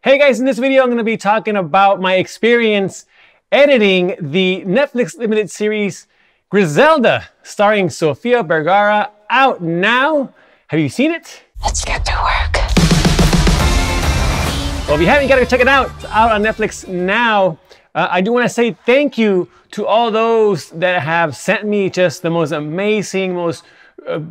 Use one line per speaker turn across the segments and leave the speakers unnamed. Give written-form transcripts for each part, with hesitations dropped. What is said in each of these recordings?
Hey guys, in this video I'm going to be talking about my experience editing the Netflix limited series Griselda, starring Sofia Vergara, out now. Have you seen it?
Let's get to work.
Well, if you haven't, got to check it out. It's out on Netflix now. I do want to say thank you to all those that have sent me just the most amazing, most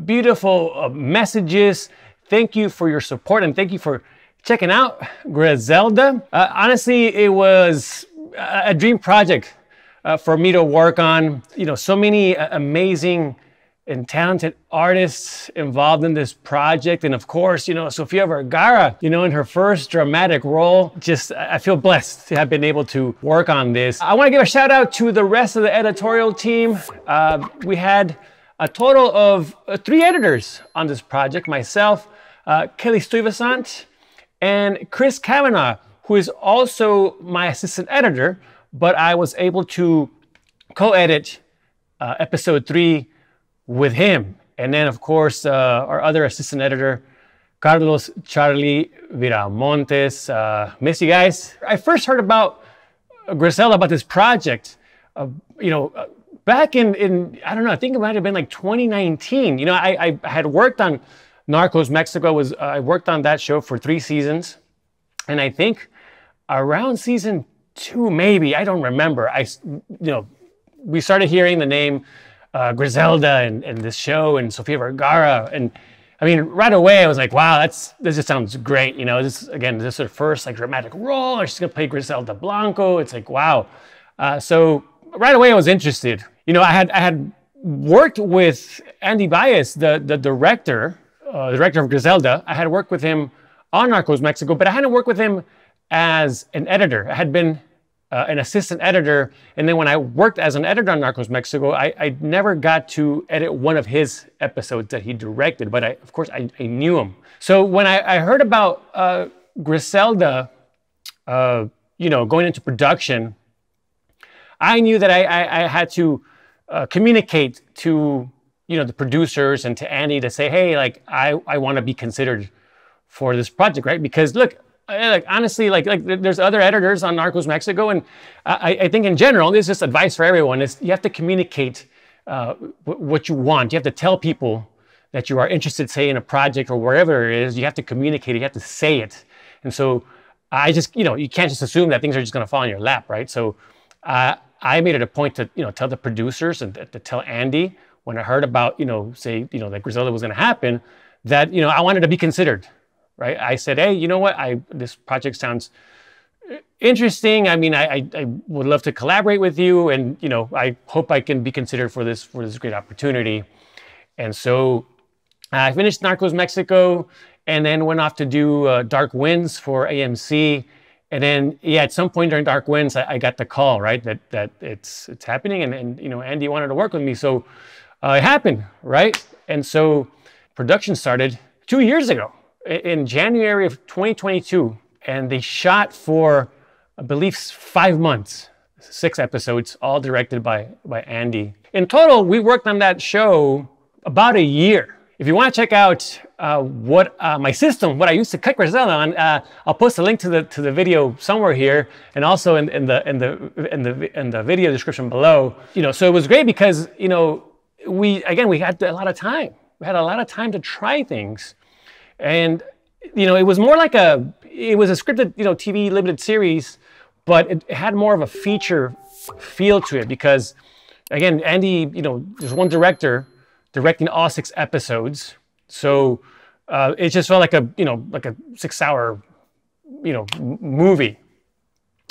beautiful messages. Thank you for your support and thank you for checking out Griselda. Honestly, it was a dream project for me to work on. You know, so many amazing and talented artists involved in this project. And of course, you know, Sofia Vergara, you know, in her first dramatic role. Just, I feel blessed to have been able to work on this. I want to give a shout out to the rest of the editorial team. We had a total of 3 editors on this project. Myself, Kelly Stuyvesant, and Chris Kavanaugh, who is also my assistant editor, but I was able to co-edit episode 3 with him. And then of course, our other assistant editor, Carlos Charlie Viramontes. Miss you guys. I first heard about Griselda, about this project, you know, back in, I don't know, I think it might have been like 2019. You know, I had worked on NARCOS Mexico. I worked on that show for 3 seasons. And I think around season 2, maybe, I don't remember. You know, we started hearing the name Griselda and this show and Sofia Vergara. And I mean, right away I was like, wow, this just sounds great. You know, this is her first like dramatic role, or she's gonna play Griselda Blanco. It's like, wow. So right away I was interested. You know, I had worked with Andy Baez, the director of Griselda. I had worked with him on NARCOS Mexico, but I hadn't worked with him as an editor. I had been an assistant editor, and then when I worked as an editor on NARCOS Mexico, I never got to edit one of his episodes that he directed, but of course I knew him. So when I heard about Griselda, you know, going into production, I knew that I had to communicate to, you know, the producers and to Andy to say, hey, like, I want to be considered for this project, right? Because look, like honestly, like there's other editors on NARCOS Mexico, and I think in general, this is just advice for everyone, is you have to communicate what you want. You have to tell people that you are interested, say, in a project or wherever it is. You have to communicate it, you have to say it. And so I just, you know, you can't just assume that things are just going to fall in your lap, right? So I made it a point to, you know, tell the producers and to tell Andy, when I heard about, you know, say, you know, that Griselda was going to happen, that, you know, I wanted to be considered, right? I said, hey, you know what? This project sounds interesting. I mean, I would love to collaborate with you, and, you know, I hope I can be considered for this great opportunity. And so I finished NARCOS Mexico, and then went off to do Dark Winds for AMC. And then, yeah, at some point during Dark Winds, I got the call, right, that it's happening, and you know, Andy wanted to work with me, so it happened, right? And so production started 2 years ago, in January of 2022, and they shot for, I believe, 5 months, 6 episodes, all directed by Andy. In total, we worked on that show about a year. If you want to check out my system, what I used to cut Griselda on, I'll post a link to the video somewhere here, and also in the video description below. You know, so it was great because, you know, we had a lot of time. We had a lot of time to try things, and you know, it was more like it was a scripted, you know, TV limited series, but it had more of a feature feel to it because, again, Andy, you know, there's one director directing all 6 episodes, so it just felt like a 6-hour, you know, movie,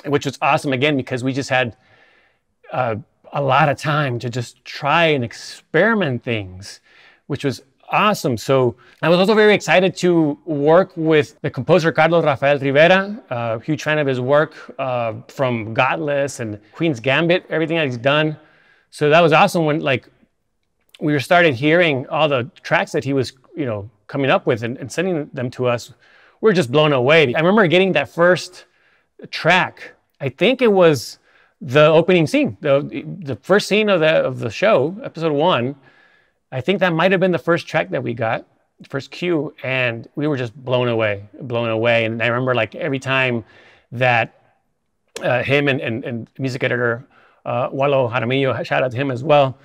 which was awesome, again, because we just had a lot of time to just try and experiment things, which was awesome. So I was also very excited to work with the composer Carlos Rafael Rivera, a huge fan of his work, from Godless and Queen's Gambit, everything that he's done. So that was awesome when, like, we started hearing all the tracks that he was, you know, coming up with and sending them to us. We were just blown away. I remember getting that first track. I think it was the opening scene, the first scene of the show, episode 1. I think that might have been the first track that we got. first cue, and we were just blown away. And I remember like every time that him and music editor Wallo Jaramillo, shout out to him as well.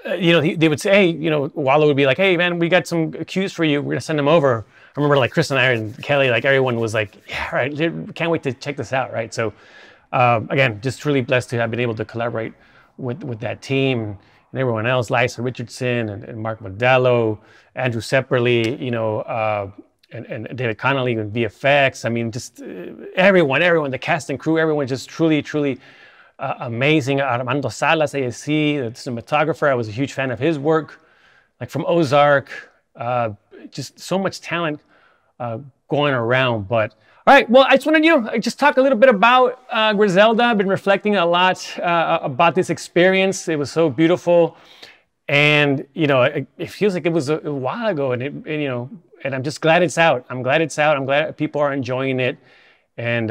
You know, they would say, hey, you know, Wallo would be like, hey man, we got some cues for you. We're gonna send them over. I remember like Chris and I and Kelly, like everyone was like, yeah, right, can't wait to check this out, right? So again, just truly blessed to have been able to collaborate with that team and everyone else, Liza Richardson and Mark Modelo, Andrew Ceperley, you know, and David Connolly and VFX. I mean, just everyone, the cast and crew, everyone just truly amazing. Armando Salas, ASC, the cinematographer, I was a huge fan of his work, like from Ozark, just so much talent going around. But all right, well, I just wanted to just talk a little bit about Griselda. I've been reflecting a lot about this experience. It was so beautiful. And, you know, it feels like it was a while ago, and you know, and I'm just glad it's out. I'm glad it's out. I'm glad people are enjoying it. And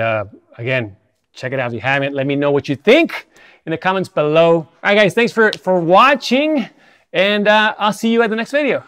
again, check it out if you haven't. Let me know what you think in the comments below. All right, guys, thanks for watching, and I'll see you at the next video.